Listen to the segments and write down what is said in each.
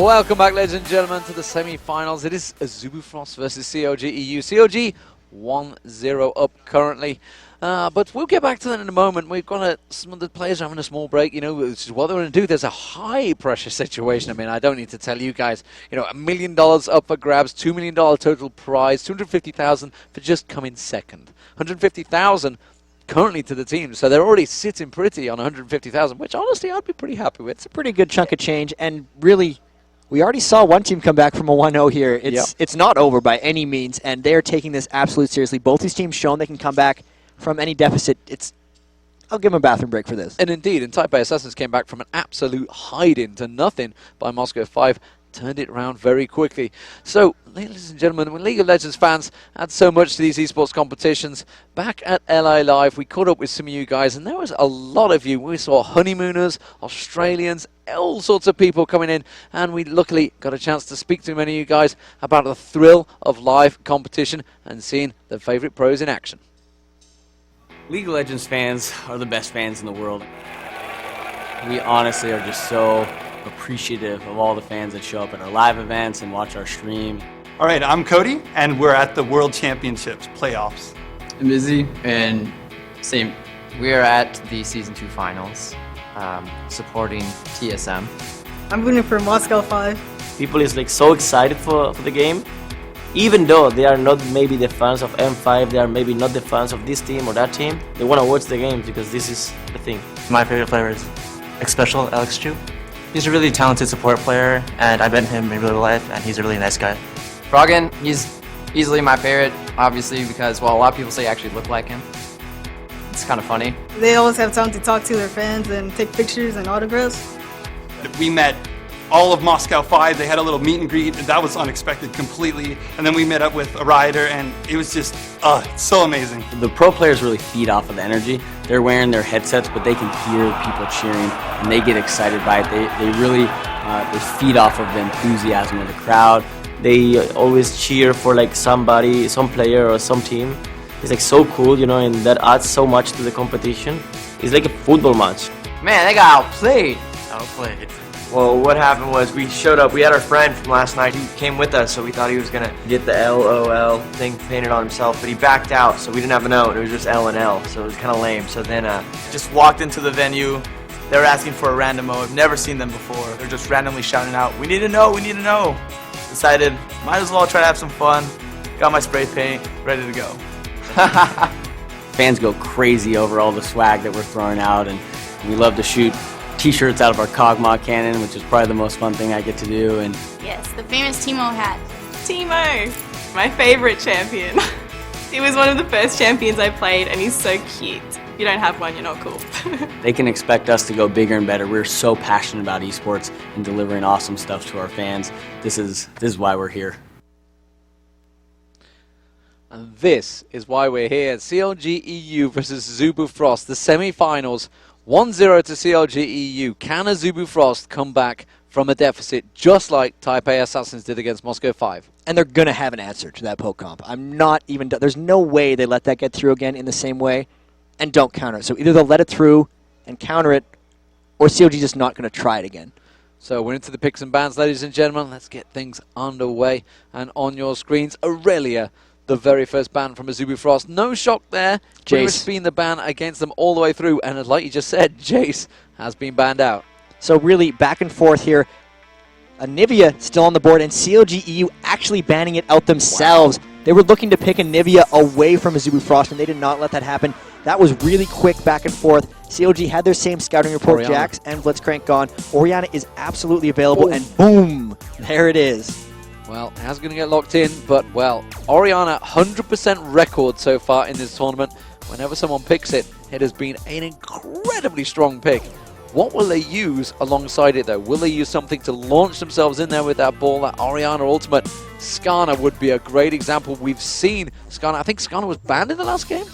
Welcome back, ladies and gentlemen, to the semi-finals. It is Zubufrost versus COG EU. COG 1-0 up currently. But we'll get back to that in a moment. We've got some of the players having a small break, which is what they're going to do. There's a high-pressure situation. I mean, I don't need to tell you guys, $1 million up for grabs, $2 million total prize, $250,000 for just coming second. $150,000 currently to the team, so they're already sitting pretty on $150,000, which honestly I'd be pretty happy with. It's a pretty good chunk of change, and really, we already saw one team come back from a 1-0 here. It's not over by any means, and they're taking this absolutely seriously. Both these teams shown they can come back from any deficit. I'll give them a bathroom break for this. And indeed, and Taipei Assassins came back from an absolute hiding to nothing by Moscow 5. Turned it around very quickly. So, ladies and gentlemen, when League of Legends fans add so much to these esports competitions, back at LA Live, we caught up with some of you guys, and there was a lot of you. We saw honeymooners, Australians, all sorts of people coming in, and we luckily got a chance to speak to many of you guys about the thrill of live competition and seeing the favorite pros in action. League of Legends fans are the best fans in the world. We honestly are just so appreciative of all the fans that show up at our live events and watch our stream. All right, I'm Cody, and we're at the World Championships playoffs. I'm Izzy, and same. We are at the Season 2 finals, supporting TSM. I'm rooting for Moscow 5. People is so excited for the game. Even though they are not maybe the fans of M5, they are maybe not the fans of this team or that team, they want to watch the games because this is the thing. My favorite player is Xpecial Alex Chu. He's a really talented support player, and I met him in real life, and he's a really nice guy. Froggen, he's easily my favorite, obviously, because, well, a lot of people say I actually look like him. It's kind of funny. They always have time to talk to their fans and take pictures and autographs. We met all of Moscow 5. They had a little meet and greet, and that was unexpected completely. And then we met up with a rider, and it was just, it's so amazing. The pro players really feed off of the energy. They're wearing their headsets, but they can hear people cheering, and they get excited by it. They really they feed off of the enthusiasm of the crowd. They always cheer for somebody, some player or some team. It's so cool, and that adds so much to the competition. It's like a football match. Man, they got outplayed. Outplayed. Well, what happened was we showed up. We had our friend from last night. He came with us, so we thought he was going to get the LOL thing painted on himself, but he backed out, so we didn't have an O, and it was just L and L, so it was kind of lame. So then just walked into the venue. They were asking for a random O. I've never seen them before. They're just randomly shouting out, "We need to know, we need to know." Decided, might as well try to have some fun. Got my spray paint, ready to go. Fans go crazy over all the swag that we're throwing out, and we love to shoot T-shirts out of our Kog'Maw cannon, which is probably the most fun thing I get to do. And yes, the famous Teemo hat. Teemo, my favorite champion. He was one of the first champions I played, and he's so cute. If you don't have one, you're not cool. They can expect us to go bigger and better. We're so passionate about esports and delivering awesome stuff to our fans. This is why we're here. And this is why we're here. CLG EU versus Zubufrost, the semi-finals. 1-0 to CLG EU. Can a Zubufrost come back from a deficit just like Taipei Assassins did against Moscow 5? And they're going to have an answer to that poke comp. There's no way they let that get through again in the same way and don't counter it. So either they'll let it through and counter it, or CLG just not going to try it again. So we're into the picks and bans, ladies and gentlemen. Let's get things underway. And on your screens, Aurelia, the very first ban from a Zubufrost. No shock there. Jace been the ban against them all the way through. And like you just said, Jace has been banned out. So really back and forth here. Anivia still on the board, and CLG EU actually banning it out themselves. Wow. They were looking to pick Anivia away from a Zubufrost, and they did not let that happen. That was really quick back and forth. CLG had their same scouting report, Orianna. Jax and Blitzcrank gone. Orianna is absolutely available, and boom, there it is. Well, Haz's going to get locked in, but, well, Orianna, 100% record so far in this tournament. Whenever someone picks it, it has been an incredibly strong pick. What will they use alongside it, though? Will they use something to launch themselves in there with that ball, that Orianna ultimate? Skarner would be a great example. We've seen Skarner. I think Skarner was banned in the last game?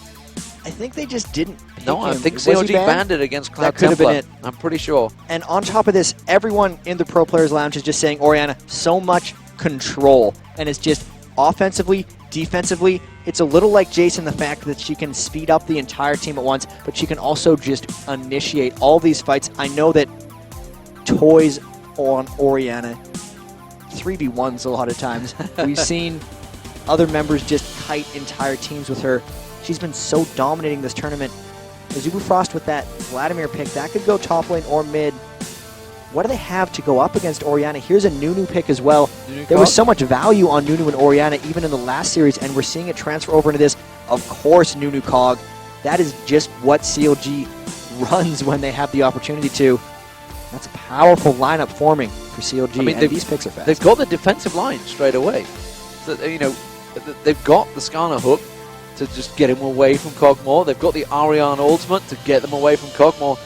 I think they just didn't pick No, I him. think Was CLG he banned? banned it against Cloud That could have been Templar. it. I'm pretty sure. And on top of this, everyone in the Pro Players Lounge is just saying, Orianna, so much control. And it's just offensively, defensively, it's a little like Jason, the fact that she can speed up the entire team at once, but she can also just initiate all these fights. I know that toys on Orianna 3v1s a lot of times. We've seen other members just kite entire teams with her. She's been so dominating this tournament. Azubu Frost with that Vladimir pick, that could go top lane or mid. What do they have to go up against Orianna? Here's a Nunu pick as well. There was so much value on Nunu and Orianna even in the last series, and we're seeing it transfer over into this. Of course, Nunu Cog. That is just what CLG runs when they have the opportunity to. That's a powerful lineup forming for CLG, I mean, and these picks are fast. They've got the defensive line straight away. So, you know, they've got the Skarner hook to just get him away from Kog'Maw. They've got the Orianna ultimate to get them away from Kog'Maw.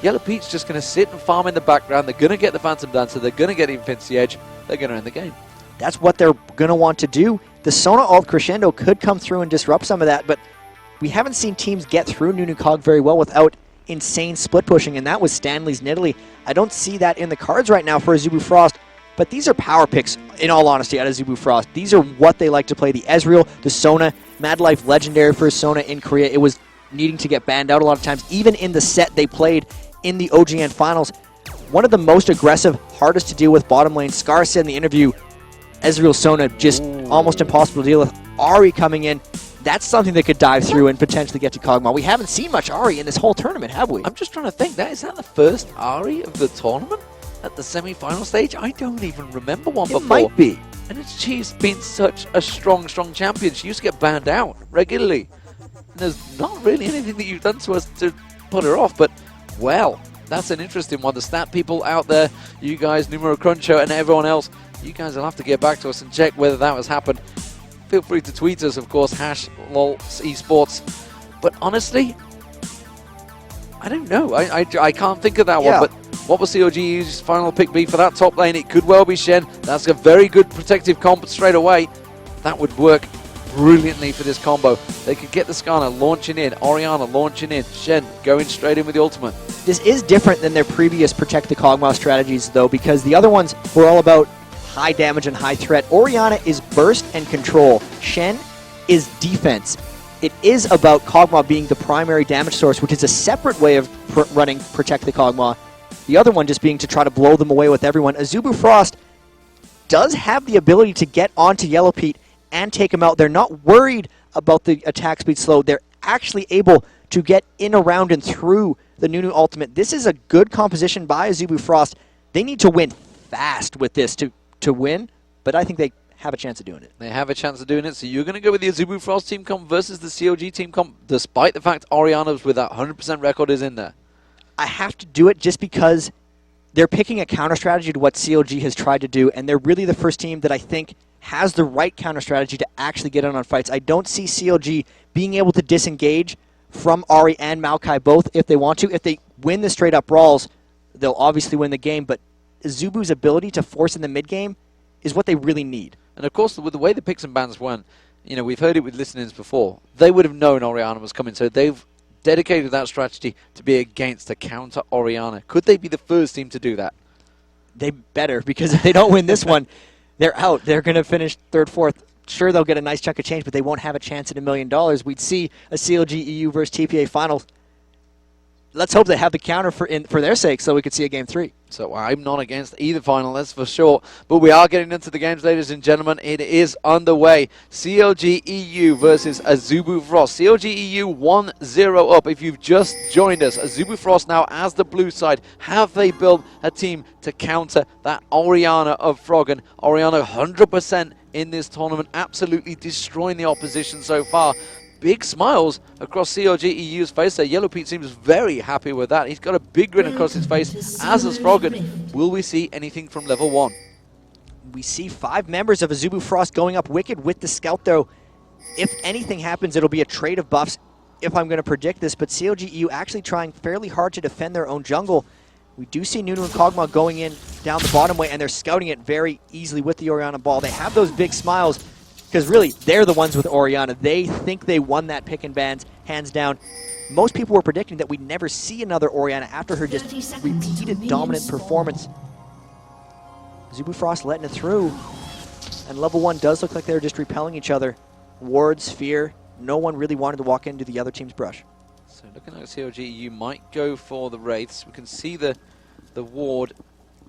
Yellow Pete's just going to sit and farm in the background. They're going to get the Phantom Dancer. They're going to get the Infinity Edge. They're going to end the game. That's what they're going to want to do. The Sona ult Crescendo could come through and disrupt some of that, but we haven't seen teams get through Nunu Cog very well without insane split pushing, and that was Stanley's Nidalee. I don't see that in the cards right now for Azubu Frost, but these are power picks, in all honesty, out of Azubu Frost. These are what they like to play. The Ezreal, the Sona, Mad Life legendary for Sona in Korea. It was needing to get banned out a lot of times, even in the set they played in the OGN finals. One of the most aggressive, hardest to deal with bottom lane. Scar said in the interview, Ezreal Sona just almost impossible to deal with. Ahri coming in, that's something they could dive through and potentially get to Kog'Maw. We haven't seen much Ahri in this whole tournament, have we? I'm just trying to think. Is that the first Ahri of the tournament at the semi-final stage? I don't even remember one before. It might be. And she's been such a strong champion. She used to get banned out regularly. And there's not really anything that you've done to us to put her off, but well, that's an interesting one. The stat people out there, you guys, Numero Cruncher and everyone else, you guys will have to get back to us and check whether that has happened. Feel free to tweet us, of course, #LOLEsports. But honestly, I don't know. I can't think of that one. But what will CLG's final pick be for that top lane? It could well be Shen. That's a very good protective comp straight away. That would work brilliantly for this combo. They could get the Skarner launching in, Orianna launching in, Shen going straight in with the ultimate. This is different than their previous Protect the Kog'Maw strategies, though, because the other ones were all about high damage and high threat. Orianna is burst and control. Shen is defense. It is about Kog'Maw being the primary damage source, which is a separate way of running Protect the Kog'Maw. The other one just being to try to blow them away with everyone. Azubu Frost does have the ability to get onto Yellow Pete and take him out. They're not worried about the attack speed slow. They're actually able to get in, around, and through the Nunu ultimate. This is a good composition by Azubu Frost. They need to win fast with this to win, but I think they have a chance of doing it. They have a chance of doing it, so you're going to go with the Azubu Frost team comp versus the CLG team comp, despite the fact Orianna's with that 100% record is in there. I have to do it just because they're picking a counter strategy to what CLG has tried to do, and they're really the first team that I think has the right counter strategy to actually get in on fights. I don't see CLG being able to disengage from Ahri and Maokai both if they want to. If they win the straight-up brawls, they'll obviously win the game, but Azubu's ability to force in the mid-game is what they really need. And of course, with the way the picks and bans went, you know, we've heard it with listeners before, they would have known Orianna was coming, so they've dedicated that strategy to be against, to counter Orianna. Could they be the first team to do that? They better, because if they don't win this one, they're out. They're going to finish third, fourth. Sure, they'll get a nice chunk of change, but they won't have a chance at $1 million. We'd see a CLG EU versus TPA finals. Let's hope they have the counter for their sake so we could see a Game 3. So I'm not against either final, that's for sure. But we are getting into the games, ladies and gentlemen. It is underway. CLG EU versus Azubu Frost. CLG EU 1-0 up. If you've just joined us, Azubu Frost now as the blue side. Have they built a team to counter that Orianna of Froggen? Orianna 100% in this tournament, absolutely destroying the opposition so far. Big smiles across CLG EU's face there. Yellow Pete seems very happy with that. He's got a big grin across his face, as does Froggen. Will we see anything from level 1? We see 5 members of Azubu Frost going up wicked with the scout, though. If anything happens, it'll be a trade of buffs, if I'm going to predict this. But CLG EU actually trying fairly hard to defend their own jungle. We do see Nunu and Kog'Maw going in down the bottom way, and they're scouting it very easily with the Orianna ball. They have those big smiles, because really, they're the ones with Orianna. They think they won that pick and bans, hands down. Most people were predicting that we'd never see another Orianna after her just repeated dominant performance. Azubu Frost letting it through. And level 1 does look like they're just repelling each other. Wards, Fear, no one really wanted to walk into the other team's brush. So looking like CLG, you might go for the Wraiths. We can see the ward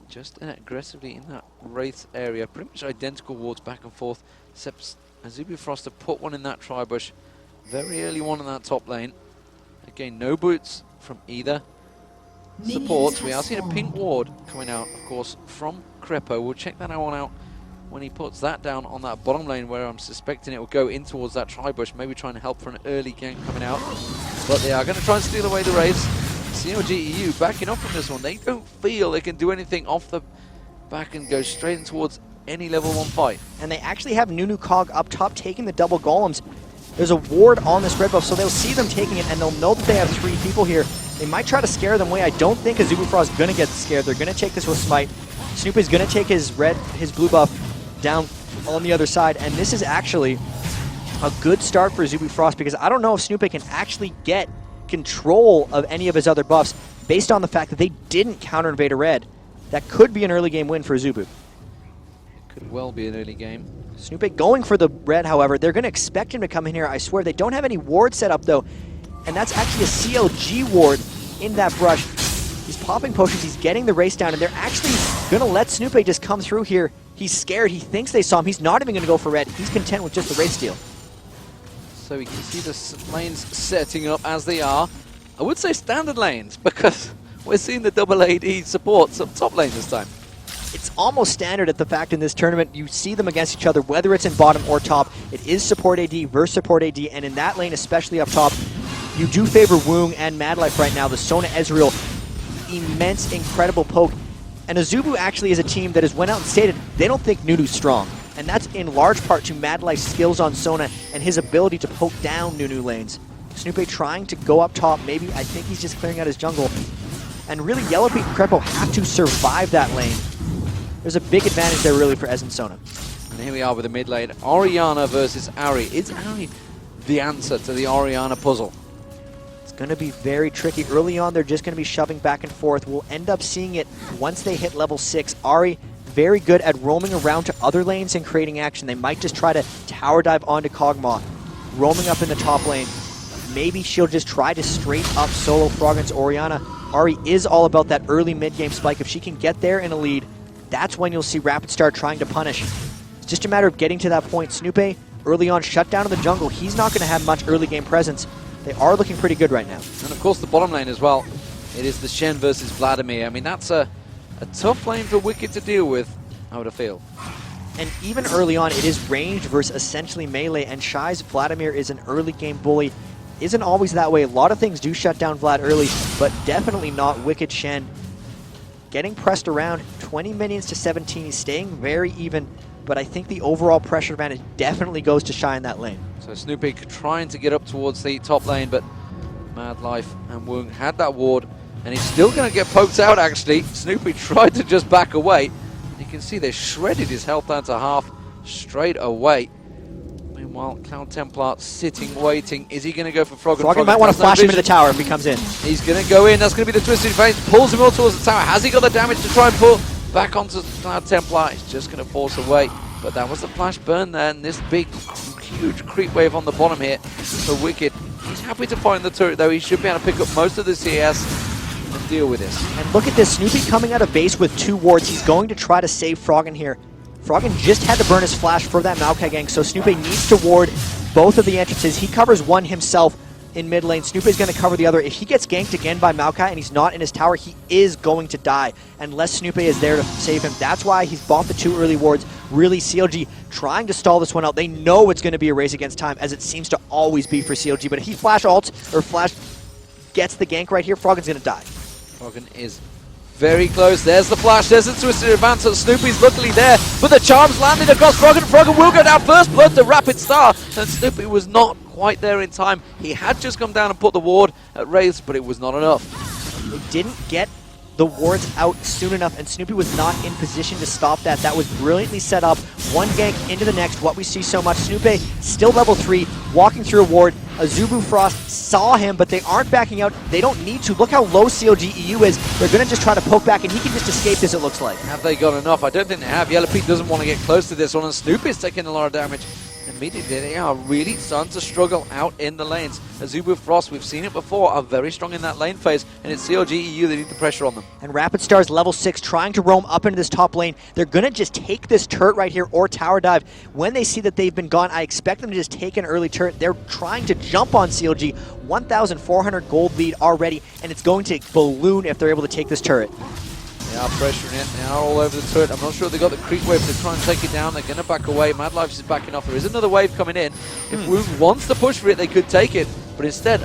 just aggressively in that Wraith area. Pretty much identical wards back and forth, except Azubu Froster put one in that tri-bush. Very early one in that top lane. Again, no boots from either supports. We are seeing a pink ward coming out, of course, from Krepo. We'll check that one out when he puts that down on that bottom lane, where I'm suspecting it will go in towards that tri-bush, maybe trying to help for an early gank coming out. But they are going to try and steal away the Wraiths. COG EU backing up from this one. They don't feel they can do anything off the back and go straight in towards any level 1 fight. And they actually have Nunu Cog up top taking the double golems. There's a ward on this red buff, so they'll see them taking it, and they'll know that they have 3 people here. They might try to scare them away. I don't think Azubu Frost is going to get scared. They're going to take this with Smite. Snoop is going to take his blue buff down on the other side, and this is actually a good start for Azubu Frost, because I don't know if Snoopy can actually get control of any of his other buffs based on the fact that they didn't counter invade a red. That could be an early game win for Azubu. Could well be an early game. Snoopy going for the red, however. They're going to expect him to come in here, I swear. They don't have any ward set up, though, and that's actually a CLG ward in that brush. He's popping potions, he's getting the race down, and they're actually going to let Snoopy just come through here. He's scared, he thinks they saw him, he's not even going to go for red. He's content with just the race steal. So we can see the lanes setting up as they are. I would say standard lanes, because we're seeing the double AD support some top lane this time. It's almost standard at the fact in this tournament. You see them against each other, whether it's in bottom or top. It is support AD versus support AD, and in that lane, especially up top, you do favor Woong and Madlife right now. The Sona Ezreal, immense, incredible poke. And Azubu actually is a team that has went out and stated they don't think Nunu's strong. And that's in large part to Madlife's skills on Sona and his ability to poke down Nunu lanes. Snoopy trying to go up top, maybe. I think he's just clearing out his jungle. And really, Yellowbeak and Krepo have to survive that lane. There's a big advantage there, really, for Ez and Sona. And here we are with the mid lane. Orianna versus Ahri. Is Ahri the answer to the Orianna puzzle? It's going to be very tricky. Early on, they're just going to be shoving back and forth. We'll end up seeing it once they hit level 6. Ahri, very good at roaming around to other lanes and creating action. They might just try to tower dive onto Kog'Maw, roaming up in the top lane. Maybe she'll just try to straight up solo Froggen's Orianna. Ahri is all about that early mid-game spike. If she can get there in a lead, that's when you'll see Rapid Star trying to punish. It's just a matter of getting to that point. Snoopy, early on, shut down in the jungle. He's not going to have much early game presence. They are looking pretty good right now. And of course the bottom lane as well. It is the Shen versus Vladimir. I mean, that's a tough lane for Wicked to deal with, I would feel. And even early on, it is ranged versus essentially melee, and Shy's Vladimir is an early game bully. Isn't always that way. A lot of things do shut down Vlad early, but definitely not Wicked Shen. Getting pressed around, 20 minions to 17. He's staying very even, but I think the overall pressure advantage definitely goes to Shy in that lane. So Snoopy trying to get up towards the top lane, but Madlife and Woong had that ward, and he's still going to get poked out, actually. Snoopy tried to just back away. You can see they shredded his health down to half straight away. Meanwhile, Cloud Templar sitting, waiting. Is he going to go for Froggen? Froggen might want to flash him into the tower if he comes in. He's going to go in. That's going to be the Twisted Fate. Pulls him all towards the tower. Has he got the damage to try and pull back onto Cloud Templar? He's just going to force away. But that was the flash burn there, and this big, huge creep wave on the bottom here for Wicked. He's happy to find the turret, though. He should be able to pick up most of the CS and deal with this. And look at this. Snoopy coming out of base with 2 wards. He's going to try to save Froggen here. Froggen just had to burn his flash for that Maokai gank, so Snoopy needs to ward both of the entrances. He covers one himself in mid lane. Snoopy's going to cover the other. If he gets ganked again by Maokai and he's not in his tower, he is going to die unless Snoopy is there to save him. That's why he's bought the 2 early wards. Really, CLG trying to stall this one out. They know it's going to be a race against time, as it seems to always be for CLG, but if he flash ults or flash gets the gank right here, Froggen's going to die. Froggen is very close. There's the flash. There's the twisted advance. Snoopy's luckily there, but the charms landed across Froggen. Froggen will go down first blood to Rapid Star, and Snoopy was not quite there in time. He had just come down and put the ward at Wraiths, but it was not enough. They didn't get the wards out soon enough, and Snoopy was not in position to stop that. That was brilliantly set up. One gank into the next, what we see so much. Snoopy still level 3, walking through a ward. Azubu Frost saw him, but they aren't backing out. They don't need to. Look how low CLG EU is. They're going to just try to poke back, and he can just escape this, it looks like. Have they got enough? I don't think they have. Yellow Pete doesn't want to get close to this one, and Snoopy's taking a lot of damage. And immediately they are really starting to struggle out in the lanes. Azubu Frost, we've seen it before, are very strong in that lane phase, and it's CLG EU that need the pressure on them. And Rapid Stars level 6 trying to roam up into this top lane. They're going to just take this turret right here or tower dive. When they see that they've been gone, I expect them to just take an early turret. They're trying to jump on CLG. 1,400 gold lead already, and it's going to balloon if they're able to take this turret. They are pressuring it. They are all over the turret. I'm not sure if they got the creep wave to try and take it down. They're going to back away. Mad Life is backing off. There is another wave coming in. If Woong wants to push for it, they could take it. But instead,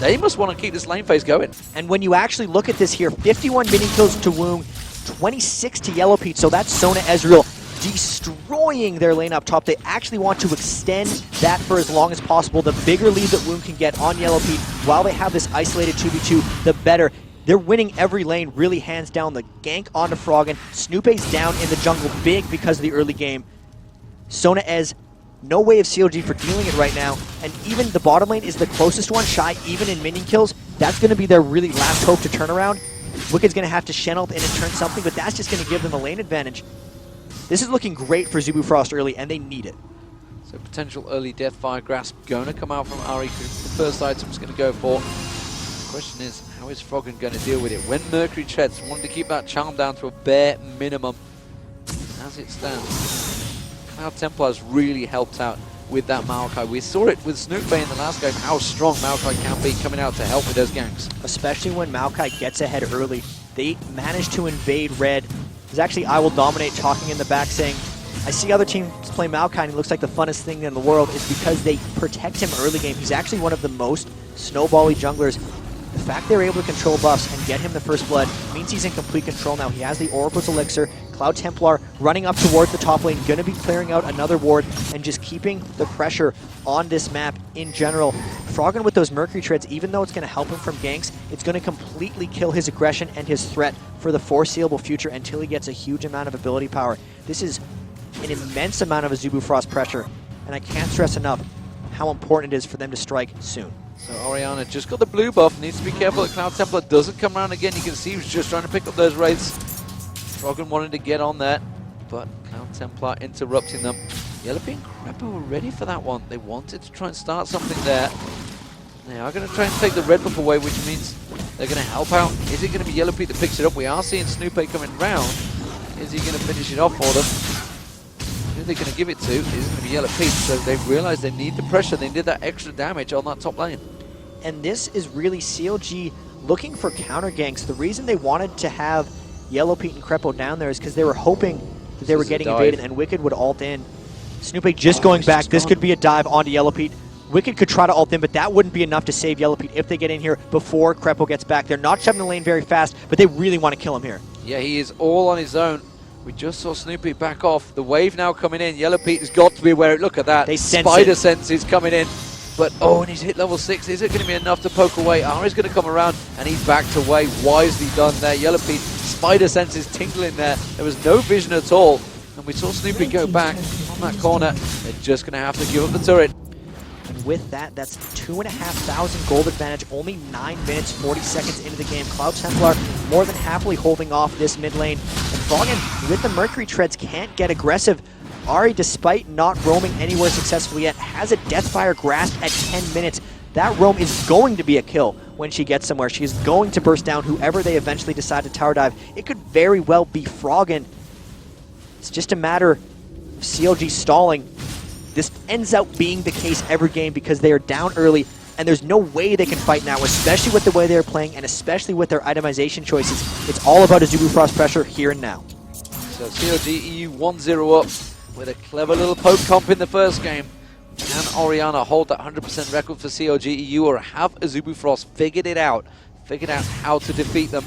they must want to keep this lane phase going. And when you actually look at this here, 51 mini kills to Woong, 26 to Yellow Pete. So that's Sona Ezreal destroying their lane up top. They actually want to extend that for as long as possible. The bigger lead that Woong can get on Yellow Pete while they have this isolated 2v2, the better. They're winning every lane, really hands down. The gank onto Froggen. Snoopy's down in the jungle big because of the early game. Sona Ez, no way of CLG for dealing it right now. And even the bottom lane is the closest one, Shy, even in minion kills. That's going to be their really last hope to turn around. Wicked's going to have to Shen ult in and turn something, but that's just going to give them a lane advantage. This is looking great for Zubu Frost early, and they need it. So potential early Deathfire Grasp going to come out from Ari. The first item's going to go for. The question is, how is Froggen going to deal with it? When Mercury Treads wanted to keep that charm down to a bare minimum. As it stands, Cloud Templar has really helped out with that Maokai. We saw it with Snoopy in the last game, how strong Maokai can be coming out to help with those ganks. Especially when Maokai gets ahead early. They managed to invade red. There's actually I Will Dominate talking in the back saying, I see other teams play Maokai and he looks like the funnest thing in the world. Is because they protect him early game. He's actually one of the most snowbally junglers. The fact they're able to control buffs and get him the first blood means he's in complete control now. He has the Oracle's Elixir. Cloud Templar running up towards the top lane, going to be clearing out another ward and just keeping the pressure on this map in general. Froggen with those Mercury Treads, even though it's going to help him from ganks, it's going to completely kill his aggression and his threat for the foreseeable future until he gets a huge amount of ability power. This is an immense amount of Azubu Frost pressure, and I can't stress enough how important it is for them to strike soon. So Orianna just got the blue buff, needs to be careful that Cloud Templar doesn't come around again. You can see he was just trying to pick up those wraiths. Froggen wanted to get on that, but Cloud Templar interrupting them. Yellowpin and Krepo were ready for that one. They wanted to try and start something there. They are going to try and take the red buff away, which means they're going to help out. Is it going to be Yellowpete that picks it up? We are seeing Snoopy coming round. Is he going to finish it off for them? Who are they going to give it to? It is going to be Yellowpete, so they've realized they need the pressure. They did that extra damage on that top lane. And this is really CLG looking for counter ganks. The reason they wanted to have Yellow Pete and Krepo down there is because they were hoping that they were getting invaded and Wicked would ult in. Snoopy just going back. This could be a dive onto Yellow Pete. Wicked could try to ult in, but that wouldn't be enough to save Yellow Pete if they get in here before Krepo gets back. They're not shoving the lane very fast, but they really want to kill him here. Yeah, he is all on his own. We just saw Snoopy back off. The wave now coming in. Yellow Pete has got to be aware. Look at that. They sense Spider it. sense is coming in. But, oh, and he's hit level 6. Is it going to be enough to poke away? Ari's going to come around, and he's backed away. Wisely done there. Yellow Pete, Spider sense is tingling there. There was no vision at all. And we saw Snoopy go back on that corner. They're just going to have to give up the turret. And with that, that's 2,500 gold advantage. Only 9 minutes, 40 seconds into the game. Cloud Templar more than happily holding off this mid lane. And Froggen, with the Mercury Treads, can't get aggressive. Ari, despite not roaming anywhere successfully yet, has a Deathfire Grasp at 10 minutes. That roam is going to be a kill when she gets somewhere. She is going to burst down whoever they eventually decide to tower dive. It could very well be Froggen. It's just a matter of CLG stalling. This ends up being the case every game because they are down early and there's no way they can fight now, especially with the way they're playing and especially with their itemization choices. It's all about Azubu Frost pressure here and now. So CLG EU 1-0 up with a clever little poke comp in the first game. Can Orianna hold that 100% record for CLG EU, or have Azubu Frost figured out how to defeat them?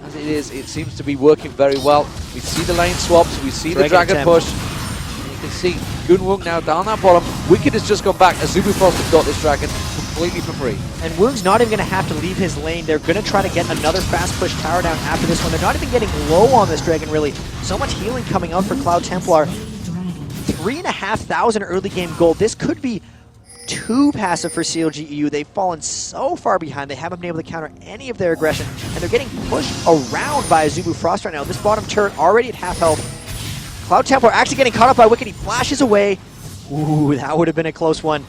As it is, it seems to be working very well. We see the lane swaps, we see the dragon push. And you can see Gunwung now down that bottom. Wicked has just gone back. Azubu Frost has got this dragon completely for free. And Woong's not even going to have to leave his lane. They're going to try to get another fast push tower down after this one. They're not even getting low on this dragon, really. So much healing coming out for Cloud Templar. 3,500 early game gold. This could be too passive for CLG EU. They've fallen so far behind. They haven't been able to counter any of their aggression, and they're getting pushed around by Azubu Frost right now. This bottom turret already at half health. Cloud Templar actually getting caught up by Wicked. He flashes away. Ooh, that would have been a close one.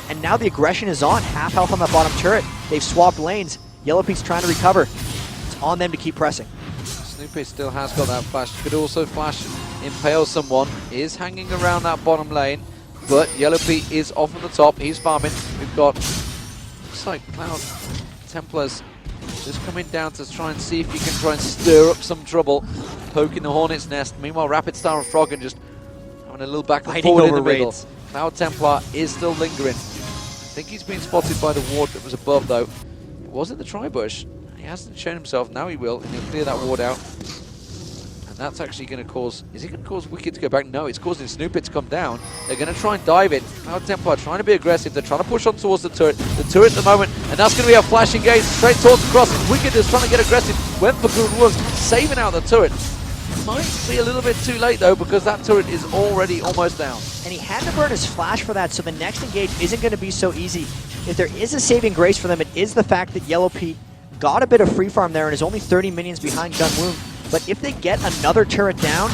And now the aggression is on. Half health on that bottom turret. They've swapped lanes. Yellowpeak's trying to recover. It's on them to keep pressing. Snoopy still has got that flash. Could also flash impale someone. Is hanging around that bottom lane. But Yellowpeak is off on the top. He's farming. We've got, looks like Cloud Templars just coming down to try and see if he can try and stir up some trouble. Poking the Hornet's Nest. Meanwhile, Rapid Star and Froggen just having a little back and Fighting forward in the over middle. raids. Cloud Templar is still lingering. I think he's been spotted by the ward that was above, though. It was in the tri-bush. He hasn't shown himself. Now he will, and he'll clear that ward out. And that's actually going to cause... Is he going to cause Wicked to go back? No, it's causing Snoopy to come down. They're going to try and dive it. Cloud Templar trying to be aggressive. They're trying to push on towards the turret. The turret at the moment, and that's going to be a flash engage straight towards the crossing. Wicked is trying to get aggressive. Went for good was saving out the turret. Might be a little bit too late, though, because that turret is already almost down. And he had to burn his flash for that, so the next engage isn't going to be so easy. If there is a saving grace for them, it is the fact that Yellowpeak got a bit of free farm there and is only 30 minions behind Gunwound. But if they get another turret down,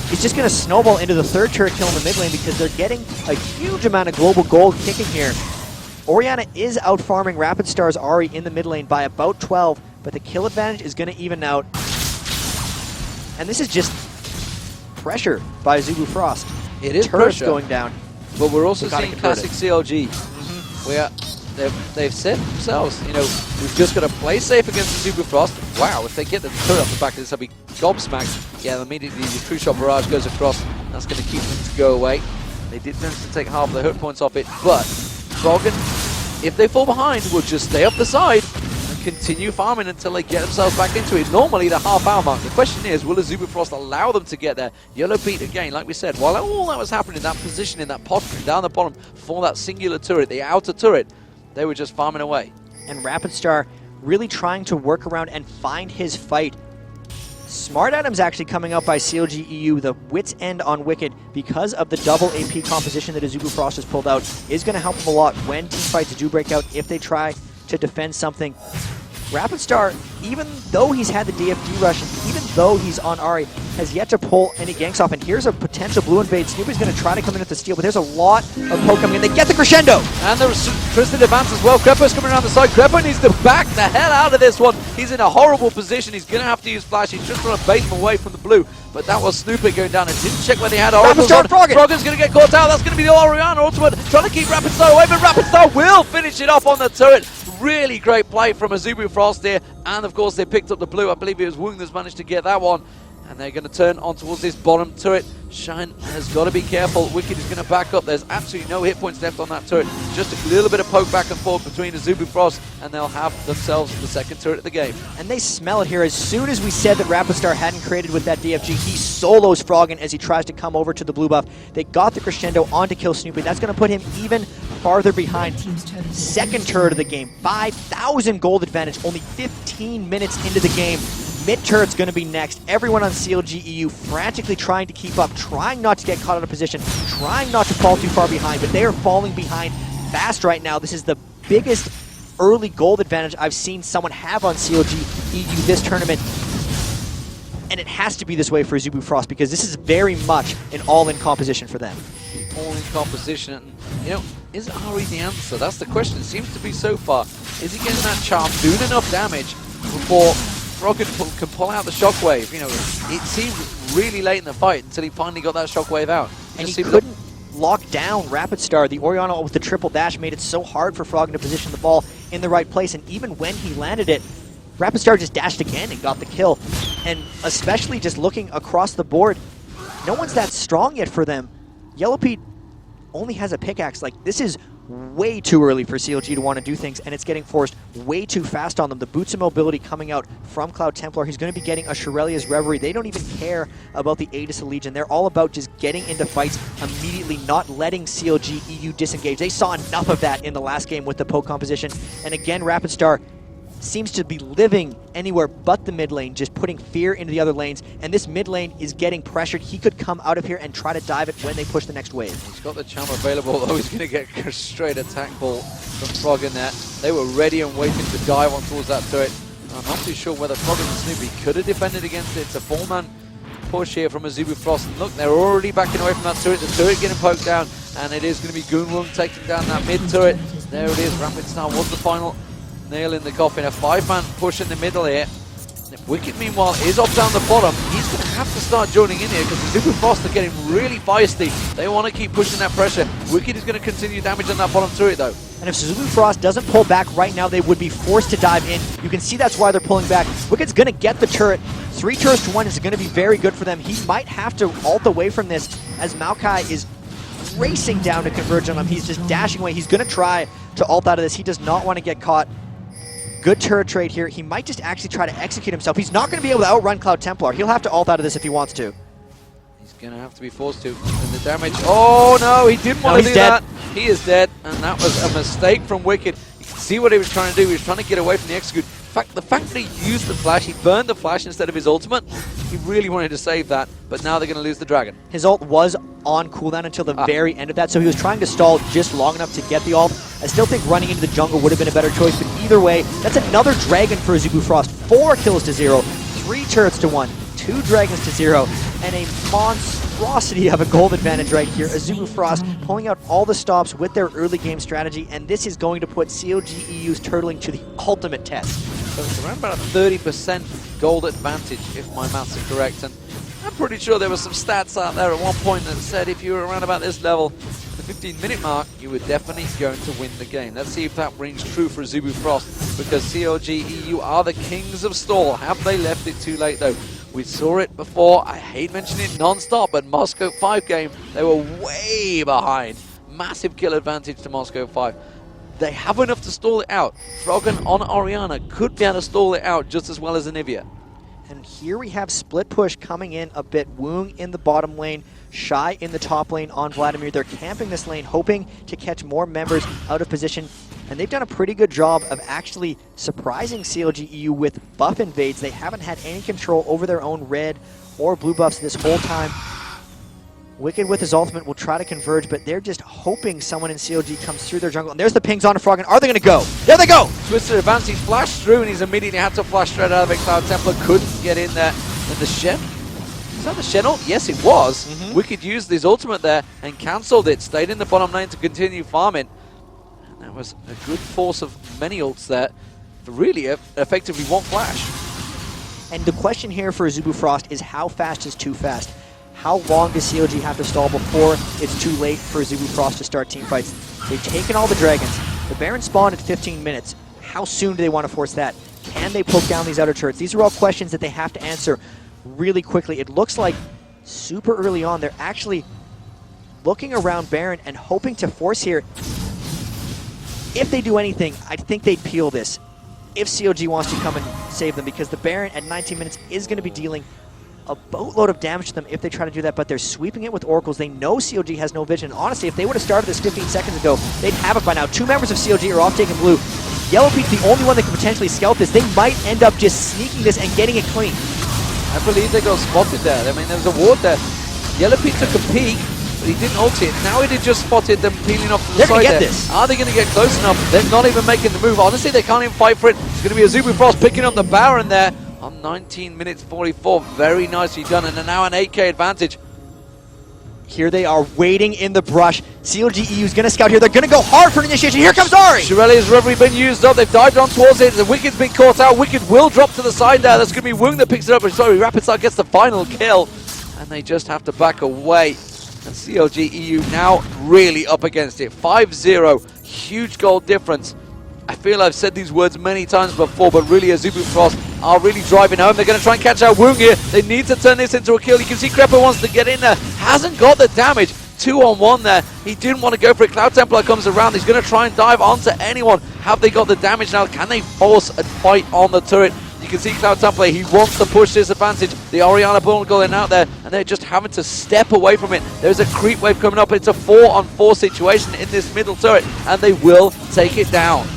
it's just going to snowball into the third turret kill in the mid lane because they're getting a huge amount of global gold kicking here. Orianna is out farming Rapid Star's Ahri in the mid lane by about 12, but the kill advantage is going to even out. And this is just pressure by Azubu Frost. It is Turrets pressure. going down. But we're also We've gotta seeing convert classic it. CLG. Where they've said themselves, you know, we've just got to play safe against the Super Frost. Wow, if they get the turret off the back of this, they'll be gobsmacked. Yeah, immediately the True Shot Barrage goes across. That's going to keep them to go away. They did manage to take half of the hurt points off it, but Froggen, if they fall behind, will just stay up the side and continue farming until they get themselves back into it. Normally the half-hour mark. The question is, will Azubu Frost allow them to get there? Yellowpeak, again, like we said, while all that was happening, that positioning, that posturing down the bottom for that singular turret, the outer turret, they were just farming away. And Rapid Star really trying to work around and find his fight. Smart Adam's actually coming out by CLG EU, the wit's end on Wicked, because of the double AP composition that Azubu Frost has pulled out, is going to help him a lot when team fights do break out if they try to defend something. Rapid Star, even though he's had the DFD rush, and even though he's on Ahri, has yet to pull any ganks off. And here's a potential blue invade. Snoopy's going to try to come in at the steal, but there's a lot of poke coming in. They get the crescendo! And there's Tristan advance as well. Crepo's coming around the side. Crepo needs to back the hell out of this one. He's in a horrible position. He's going to have to use flash. He's just trying to bait him away from the blue. But that was Snoopy going down and didn't check where they had Oracle's on. Froggen's going to get caught out. That's going to be the Orianna ultimate. Trying to keep Rapid Star away, but Rapid Star will finish it off on the turret. Really great play from Azubu Frost here. And of course they picked up the blue. I believe it was Woong that's managed to get that one. And they're going to turn on towards this bottom turret. Shine has got to be careful. Wicked is going to back up. There's absolutely no hit points left on that turret. Just a little bit of poke back and forth between Azubu Frost, and they'll have themselves the second turret of the game. And they smell it here. As soon as we said that Rapid Star hadn't created with that DFG, he solos Froggen as he tries to come over to the blue buff. They got the crescendo on to kill Snoopy. That's going to put him even farther behind. Second turret of the game. 5,000 gold advantage. Only 15 minutes into the game. Mid turret's going to be next. Everyone on CLG EU frantically trying to keep up, trying not to get caught out of position, trying not to fall too far behind, but they are falling behind fast right now. This is the biggest early gold advantage I've seen someone have on CLG EU this tournament. And it has to be this way for Azubu Frost because this is very much an all-in composition for them. All-in composition. And, you know, is Ahri the answer? That's the question. It seems to be so far. Is he getting that charm, doing enough damage before Froggen can pull out the shockwave? You know, it seemed really late in the fight until he finally got that shockwave out. And he couldn't lock down Rapid Star. The Orianna with the triple dash made it so hard for Froggen to position the ball in the right place. And even when he landed it, Rapid Star just dashed again and got the kill. And especially just looking across the board, no one's that strong yet for them. Yellowpeak only has a pickaxe. Like, this is way too early for CLG to want to do things, and it's getting forced way too fast on them. The boots of mobility coming out from Cloud Templar. He's going to be getting a Shirelia's Reverie. They don't even care about the Aegis of Legion. They're all about just getting into fights immediately, not letting CLG EU disengage. They saw enough of that in the last game with the poke composition. And again, Rapid Star seems to be living anywhere but the mid lane, just putting fear into the other lanes. And this mid lane is getting pressured. He could come out of here and try to dive it when they push the next wave. He's got the charm available, although he's going to get a straight attack ball from Froggen there. They were ready and waiting to dive on towards that turret. I'm not too sure whether Froggen and Snoopy could have defended against it. It's a 4-man push here from Azubu Frost. And look, they're already backing away from that turret. The turret getting poked down, and it is going to be Goonwung taking down that mid turret. There it is. Rapid Star was the final nail in the coffin. A 5-man push in the middle here. Wicked, meanwhile, is off down the bottom. He's going to have to start joining in here because the Super Frost are getting really feisty. They want to keep pushing that pressure. Wicked is going to continue damage on that bottom turret, though. And if Suzuki Frost doesn't pull back right now, they would be forced to dive in. You can see that's why they're pulling back. Wicked's going to get the turret. 3 turrets to 1 is going to be very good for them. He might have to ult away from this as Maokai is racing down to converge on him. He's just dashing away. He's going to try to ult out of this. He does not want to get caught. Good turret trade here. He might just actually try to execute himself. He's not going to be able to outrun Cloud Templar. He'll have to ult out of this if he wants to. He's going to have to be forced to. And the damage. Oh no, he didn't want to do that. He is dead, and that was a mistake from Wicked. You can see what he was trying to do. He was trying to get away from the execute. In fact, the fact that he used the flash, he burned the flash instead of his ultimate. He really wanted to save that, but now they're going to lose the dragon. His ult was on cooldown until the very end of that, so he was trying to stall just long enough to get the ult. I still think running into the jungle would have been a better choice, but either way, that's another dragon for Azubu Frost. 4 kills to 0, 3 turrets to 1, 2 dragons to 0, and a monstrosity of a gold advantage right here. Azubu Frost pulling out all the stops with their early game strategy, and this is going to put COG EU's turtling to the ultimate test. So it's around about a 30% gold advantage, if my maths are correct. And I'm pretty sure there were some stats out there at one point that said if you were around about this level, the 15-minute mark, you were definitely going to win the game. Let's see if that rings true for Azubu Frost, because COG EU are the kings of stall. Have they left it too late, though? We saw it before. I hate mentioning it non-stop, but Moscow 5 game, they were way behind. Massive kill advantage to Moscow 5. They have enough to stall it out. Froggen on Orianna could be able to stall it out just as well as Anivia. And here we have split push coming in a bit. Woong in the bottom lane, Shy in the top lane on Vladimir. They're camping this lane, hoping to catch more members out of position. And they've done a pretty good job of actually surprising CLG EU with buff invades. They haven't had any control over their own red or blue buffs this whole time. Wicked with his ultimate will try to converge, but they're just hoping someone in CLG comes through their jungle. And there's the pings on Froggen. Are they going to go? There they go! Twisted advance, he flashed through, and he's immediately had to flash straight out of it. Cloud Templar couldn't get in there. And the Shen? Is that the Shen ult? Yes, it was. Wicked used his ultimate there and cancelled it. Stayed in the bottom lane to continue farming. And that was a good force of many ults there. For really effectively one flash. And the question here for Azubu Frost is how fast is too fast? How long does CLG have to stall before it's too late for Azubu Frost to start team fights? They've taken all the dragons. The Baron spawned at 15 minutes. How soon do they want to force that? Can they poke down these outer turrets? These are all questions that they have to answer really quickly. It looks like super early on they're actually looking around Baron and hoping to force here. If they do anything, I think they'd peel this if CLG wants to come and save them, because the Baron at 19 minutes is going to be dealing a boatload of damage to them if they try to do that, but they're sweeping it with oracles. They know CLG has no vision. Honestly, if they would have started this 15 seconds ago, they'd have it by now. 2 members of CLG are off taking blue. Yellowpete's the only one that could potentially scout this. They might end up just sneaking this and getting it clean. I believe they got spotted there. I mean, there was a ward there. Yellowpete took a peek, but he didn't ult it. Now he just spotted them peeling off to the side there. This. Are they going to get close enough? They're not even making the move. Honestly, they can't even fight for it. It's going to be Azubu Frost picking up the Baron there on 19 minutes 44. Very nicely done, and now an 8k advantage. Here they are waiting in the brush. CLG EU is going to scout here. They're going to go hard for an initiation. Here comes Ari! Shirelli's Reverie been used up. They've dived on towards it. The Wicked's been caught out. Wicked will drop to the side there. That's going to be Woong that picks it up. Sorry, Rapid Star gets the final kill. And they just have to back away. And CLG EU now really up against it. 5-0. Huge goal difference. I feel I've said these words many times before, but really Azubu Frost are really driving home. They're going to try and catch out Woong here. They need to turn this into a kill. You can see Crepper wants to get in there. Hasn't got the damage. 2-on-1 there. He didn't want to go for it. Cloud Templar comes around. He's going to try and dive onto anyone. Have they got the damage now? Can they force a fight on the turret? You can see Cloud Templar, he wants to push this advantage. The Orianna Bull going out there, and they're just having to step away from it. There's a creep wave coming up. It's a 4-on-4 situation in this middle turret, and they will take it down.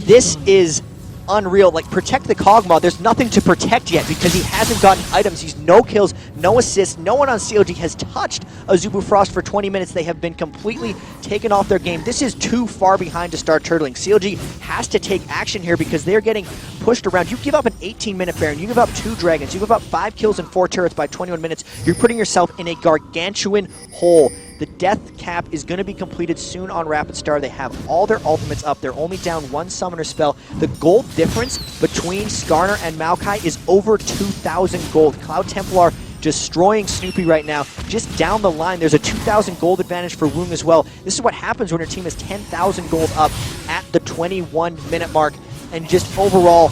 This is unreal. Like, protect the Kog'Maw. There's nothing to protect yet because he hasn't gotten items. He's no kills, no assists. No one on CLG has touched Azubu Frost for 20 minutes. They have been completely taken off their game. This is too far behind to start turtling. CLG has to take action here because they're getting pushed around. You give up an 18-minute Baron. You give up 2 Dragons. You give up 5 kills and 4 turrets by 21 minutes. You're putting yourself in a gargantuan hole. The death cap is going to be completed soon on Rapid Star. They have all their ultimates up. They're only down 1 summoner spell. The gold difference between Skarner and Maokai is over 2,000 gold. Cloud Templar destroying Snoopy right now. Just down the line, there's a 2,000 gold advantage for Woong as well. This is what happens when your team is 10,000 gold up at the 21-minute mark. And just overall,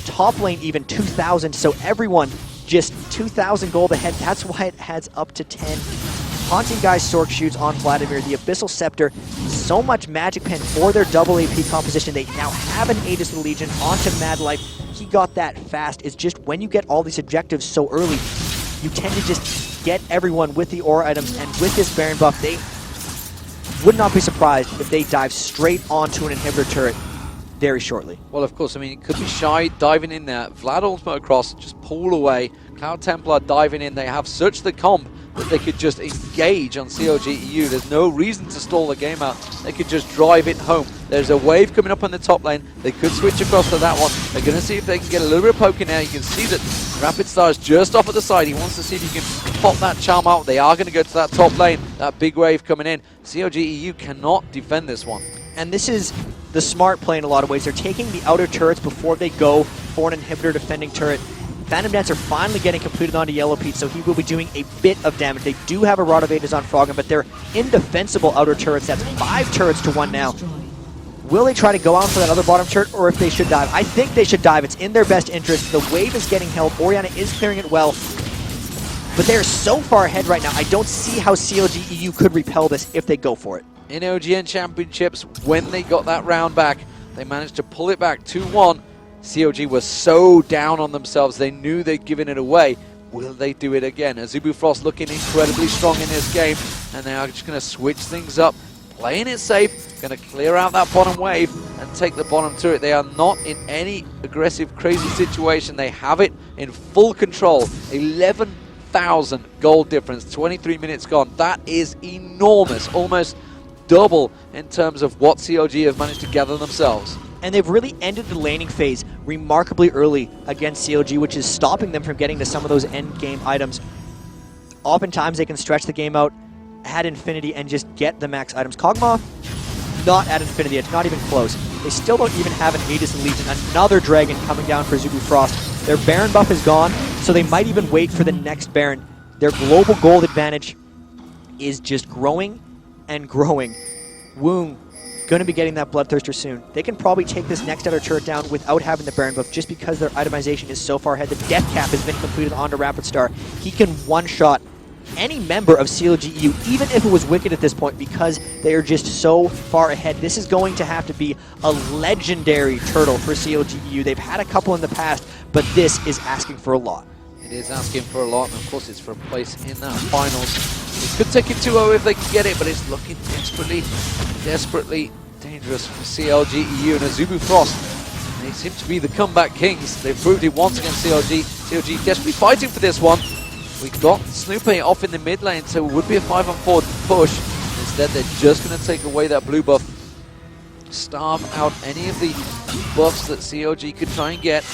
top lane even 2,000. So everyone just 2,000 gold ahead. That's why it adds up to 10. Haunting Guy Sork shoots on Vladimir. The Abyssal Scepter, so much Magic Pen for their double AP composition. They now have an Aegis of the Legion onto Mad Life. He got that fast. It's just when you get all these objectives so early, you tend to just get everyone with the aura items, and with this Baron buff, they would not be surprised if they dive straight onto an inhibitor turret very shortly. Well, of course, I mean, it could be Shy diving in there. Vlad ultimate across, just pull away. Cloud Templar diving in. They have such the comp that they could just engage on CLG EU. There's no reason to stall the game out. They could just drive it home. There's a wave coming up on the top lane. They could switch across to that one. They're going to see if they can get a little bit of poke in there. You can see that Rapid Star is just off at the side. He wants to see if he can pop that charm out. They are going to go to that top lane. That big wave coming in. CLG EU cannot defend this one. And this is the smart play in a lot of ways. They're taking the outer turrets before they go for an inhibitor defending turret. Phantom Dancer finally getting completed onto Yellow Pete, so he will be doing a bit of damage. They do have a Rod of Ages on Froggen, but they're indefensible outer turrets. That's 5 turrets to 1 now. Will they try to go out for that other bottom turret, or if they should dive? I think they should dive. It's in their best interest. The wave is getting held. Orianna is clearing it well. But they're so far ahead right now, I don't see how CLG EU could repel this if they go for it. In OGN Championships, when they got that round back, they managed to pull it back 2-1. COG was so down on themselves, they knew they'd given it away. Will they do it again? Azubu Frost looking incredibly strong in this game, and they are just going to switch things up, playing it safe, going to clear out that bottom wave and take the bottom turret. They are not in any aggressive, crazy situation. They have it in full control. 11,000 gold difference, 23 minutes gone. That is enormous, almost double in terms of what CLG have managed to gather themselves. And they've really ended the laning phase remarkably early against CLG, which is stopping them from getting to some of those end game items. Oftentimes they can stretch the game out at infinity and just get the max items. Kog'Maw, not at infinity, it's not even close. They still don't even have an Aegis of Legion. Another Dragon coming down for Azubu Frost. Their Baron buff is gone, so they might even wait for the next Baron. Their global gold advantage is just growing and growing. Woong going to be getting that Bloodthirster soon. They can probably take this next outer turret down without having the Baron buff just because their itemization is so far ahead. The death cap has been completed onto Rapid Star. He can one-shot any member of CLG EU, even if it was Wicked at this point, because they are just so far ahead. This is going to have to be a legendary turtle for CLG EU. They've had a couple in the past, but this is asking for a lot. It is asking for a lot, and of course it's for a place in that finals. It could take it 2-0 if they can get it, but it's looking desperately dangerous for CLG EU and Azubu Frost. They seem to be the comeback kings. They've proved it once against CLG. CLG desperately fighting for this one. We got Snoopy off in the mid lane, so it would be a 5-on-4 push. Instead, they're just going to take away that blue buff. Starve out any of the buffs that CLG could try and get.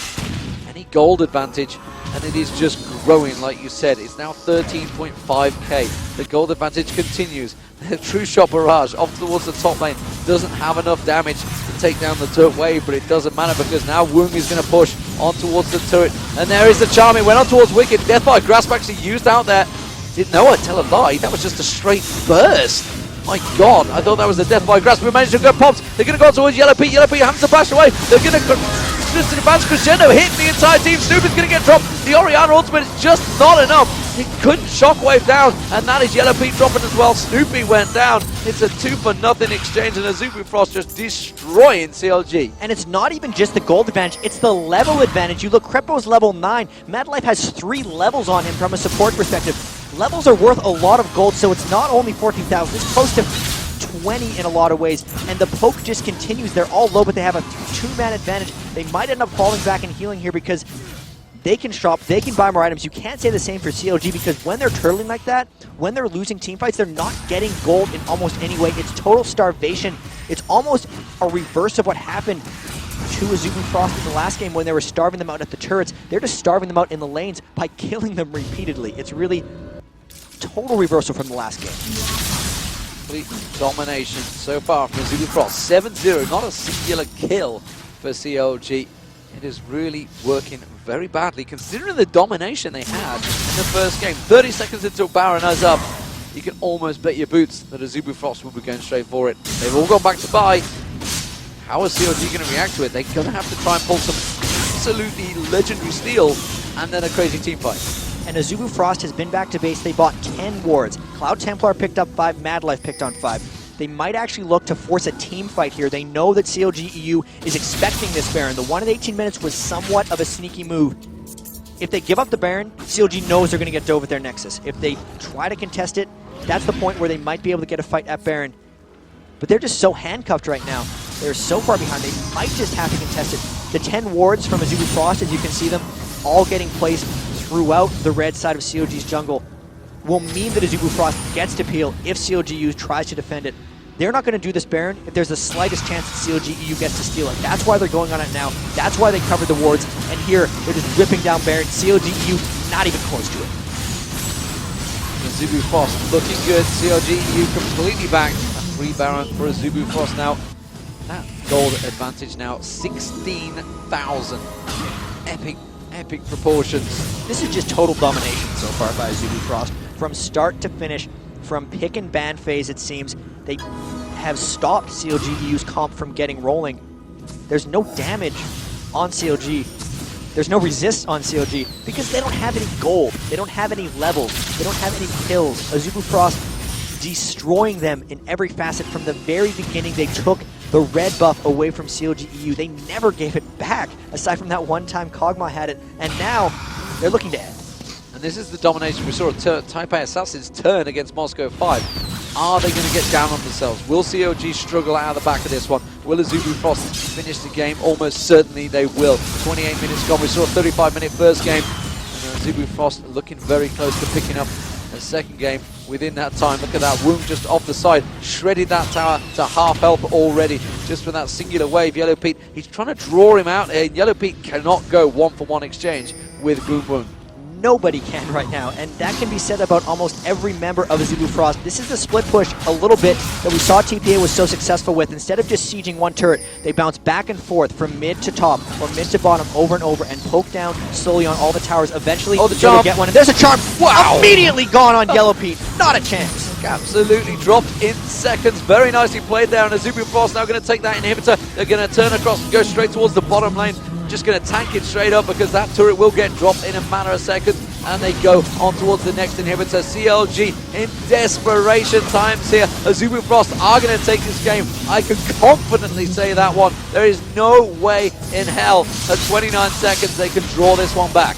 Any gold advantage. And it is just growing, like you said. It's now 13.5k. The gold advantage continues. The True Shot Barrage off towards the top lane doesn't have enough damage to take down the turret wave, but it doesn't matter because now Woong is going to push on towards the turret. And there is the charm. It went on towards Wicked. Death by Grasp actually used out there. Didn't know I'd tell a lie. That was just a straight burst. My God, I thought that was the Death by Grasp. We managed to get popped. They're going to go towards Yellow Pete. Yellow Pete has to bash away. They're going to just an advanced crescendo, hitting the entire team. Snoopy's going to get dropped. The Orianna ultimate is just not enough. He couldn't shockwave down, and that is Yellow Pete dropping as well. Snoopy went down. It's a 2-for-0 exchange, and Azubu Frost just destroying CLG. And it's not even just the gold advantage, it's the level advantage. You look, Krepo's level 9. Mad Life has 3 levels on him from a support perspective. Levels are worth a lot of gold, so it's not only 14,000, it's close to 20 in a lot of ways, and the poke just continues. They're all low, but they have a 2-man advantage. They might end up falling back and healing here because they can shop, they can buy more items. You can't say the same for CLG because when they're turtling like that, when they're losing team fights, they're not getting gold in almost any way. It's total starvation. It's almost a reverse of what happened to Azubu Frost in the last game when they were starving them out at the turrets. They're just starving them out in the lanes by killing them repeatedly. It's really total reversal from the last game. Complete domination so far from Azubu Frost. 7-0, not a singular kill for CLG. It is really working very badly considering the domination they had in the first game. 30 seconds until Baron is up. You can almost bet your boots that Azubu Frost will be going straight for it. They've all gone back to buy. How is CLG going to react to it? They're going to have to try and pull some absolutely legendary steal and then a crazy team fight. And Azubu Frost has been back to base. They bought 10 wards. Cloud Templar picked up 5, Mad Life picked on 5. They might actually look to force a team fight here. They know that CLG EU is expecting this Baron. The 1 in 18 minutes was somewhat of a sneaky move. If they give up the Baron, CLG knows they're going to get dove at their Nexus. If they try to contest it, that's the point where they might be able to get a fight at Baron. But they're just so handcuffed right now. They're so far behind, they might just have to contest it. The 10 wards from Azubu Frost, as you can see them, all getting placed throughout the red side of CLG's jungle, will mean that Azubu Frost gets to peel if CLG tries to defend it. They're not going to do this Baron if there's the slightest chance that CLG EU gets to steal it. That's why they're going on it now. That's why they covered the wards. And here, they're just ripping down Baron. CLG EU not even close to it. Azubu Frost looking good. CLG EU completely back. A free Baron for Azubu Frost now. That gold advantage now, 16,000. Epic proportions. This is just total domination so far by Azubu Frost. From start to finish, from pick and ban phase, it seems, they have stopped CLG EU's comp from getting rolling. There's no damage on CLG. There's no resist on CLG because they don't have any gold. They don't have any levels. They don't have any kills. Azubu Frost destroying them in every facet. From the very beginning, they took the red buff away from CLG EU. They never gave it back, aside from that one time Kog'Maw had it, and now they're looking to end. And this is the domination we saw at Taipei Assassins turn against Moscow 5. Are they going to get down on themselves? Will CLG struggle out of the back of this one? Will Azubu Frost finish the game? Almost certainly they will. 28 minutes gone. We saw a 35-minute first game. And Azubu Frost looking very close to picking up a second game within that time. Look at that wound just off the side. Shredded that tower to half health already just with that singular wave. Yellow Pete, he's trying to draw him out. Yellow Pete cannot go 1-for-1 exchange with Boom Boom. Nobody can right now, and that can be said about almost every member of Azubu Frost. This is the split push a little bit that we saw TPA was so successful with. Instead of just sieging one turret, they bounce back and forth from mid to top or mid to bottom over and over and poke down slowly on all the towers. Eventually, they'll get one, and there's a charm. Wow! Immediately gone on Yellow Pete. Not a chance. Absolutely dropped in seconds. Very nicely played there, and Azubu Frost now going to take that inhibitor. They're going to turn across and go straight towards the bottom lane. Just going to tank it straight up because that turret will get dropped in a matter of seconds, and they go on towards the next inhibitor. CLG in desperation times here. Azubu Frost are going to take this game. I can confidently say that one. There is no way in hell at 29 seconds they can draw this one back.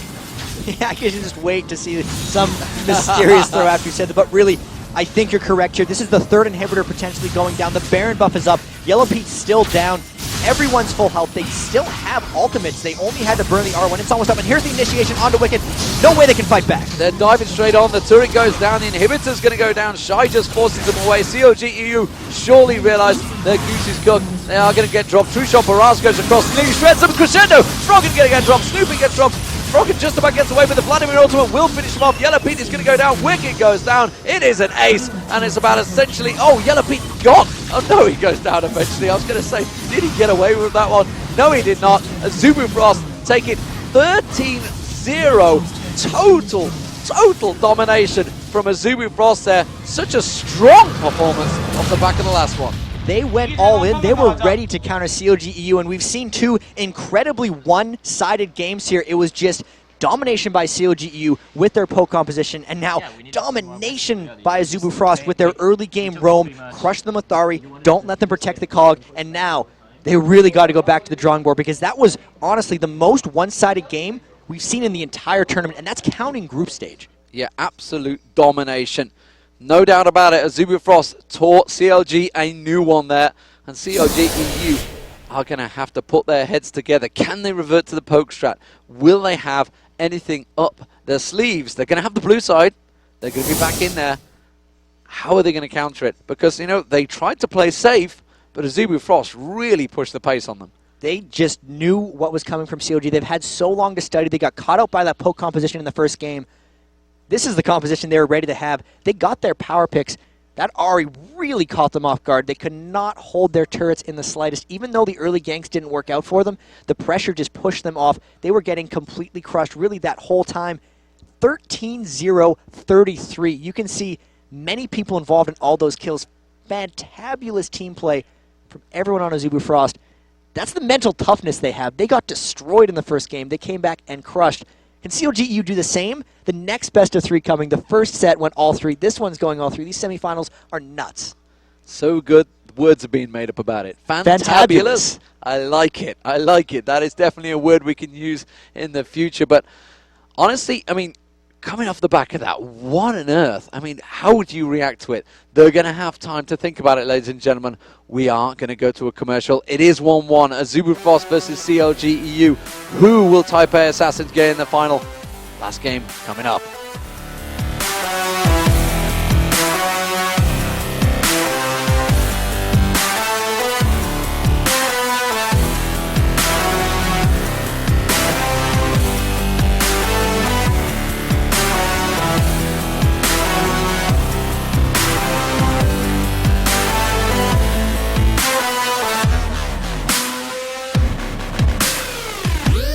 Yeah, I can just wait to see some mysterious throw after you said that, but really, I think you're correct here. This is the third inhibitor potentially going down. The Baron buff is up. Yellow Pete's still down. Everyone's full health. They still have ultimates. They only had to burn the R1. It's almost up, and here's the initiation onto Wicked. No way they can fight back. They're diving straight on. The turret goes down. The inhibitor's going to go down. Shy just forces them away. CLG EU surely realize their goose is cooked. They are going to get dropped. True Shot Barrage goes across. Nearly shreds them. Crescendo. Froggen going to get dropped. Snoopy gets dropped. Froggen just about gets away, but the Vladimir ultimate will finish him off. Yellow Pete is going to go down. Wicked goes down. It is an ace, and it's about essentially... Oh, Yellow Pete gone. Oh, no, he goes down eventually. I was going to say, did he get away with that one? No, he did not. Azubu Frost take it 13-0. Total domination from Azubu Frost there. Such a strong performance off the back of the last one. They went all in. They were ready to counter CLG EU, and we've seen two incredibly one-sided games here. It was just domination by CLG EU with their poke composition, and now domination by Azubu Frost with their early game roam. Crush them with Thari, don't let them protect the Cog, and now they really got to go back to the drawing board because that was honestly the most one-sided game we've seen in the entire tournament, and that's counting group stage. Yeah, absolute domination. No doubt about it, Azubu Frost taught CLG a new one there, and CLG EU are going to have to put their heads together. Can they revert to the poke strat? Will they have anything up their sleeves? They're going to have the blue side. They're going to be back in there. How are they going to counter it? Because, you know, they tried to play safe, but Azubu Frost really pushed the pace on them. They just knew what was coming from CLG. They've had so long to study. They got caught out by that poke composition in the first game. This is the composition they were ready to have. They got their power picks. That Ahri really caught them off guard. They could not hold their turrets in the slightest. Even though the early ganks didn't work out for them, the pressure just pushed them off. They were getting completely crushed really that whole time. 13-0-33. You can see many people involved in all those kills. Fantabulous team play from everyone on Azubu Frost. That's the mental toughness they have. They got destroyed in the first game. They came back and crushed. Can CLG EU do the same? The next best of 3 coming. The first set went all 3. This one's going all 3. These semifinals are nuts. So good. Words are being made up about it. Fantabulous. I like it. I like it. That is definitely a word we can use in the future. But honestly, I mean, coming off the back of that, what on earth? I mean, how would you react to it? They're going to have time to think about it, ladies and gentlemen. We are going to go to a commercial. It is 1-1. Azubu Frost versus CLG EU. Who will Taipei Assassins get in the final? Last game coming up.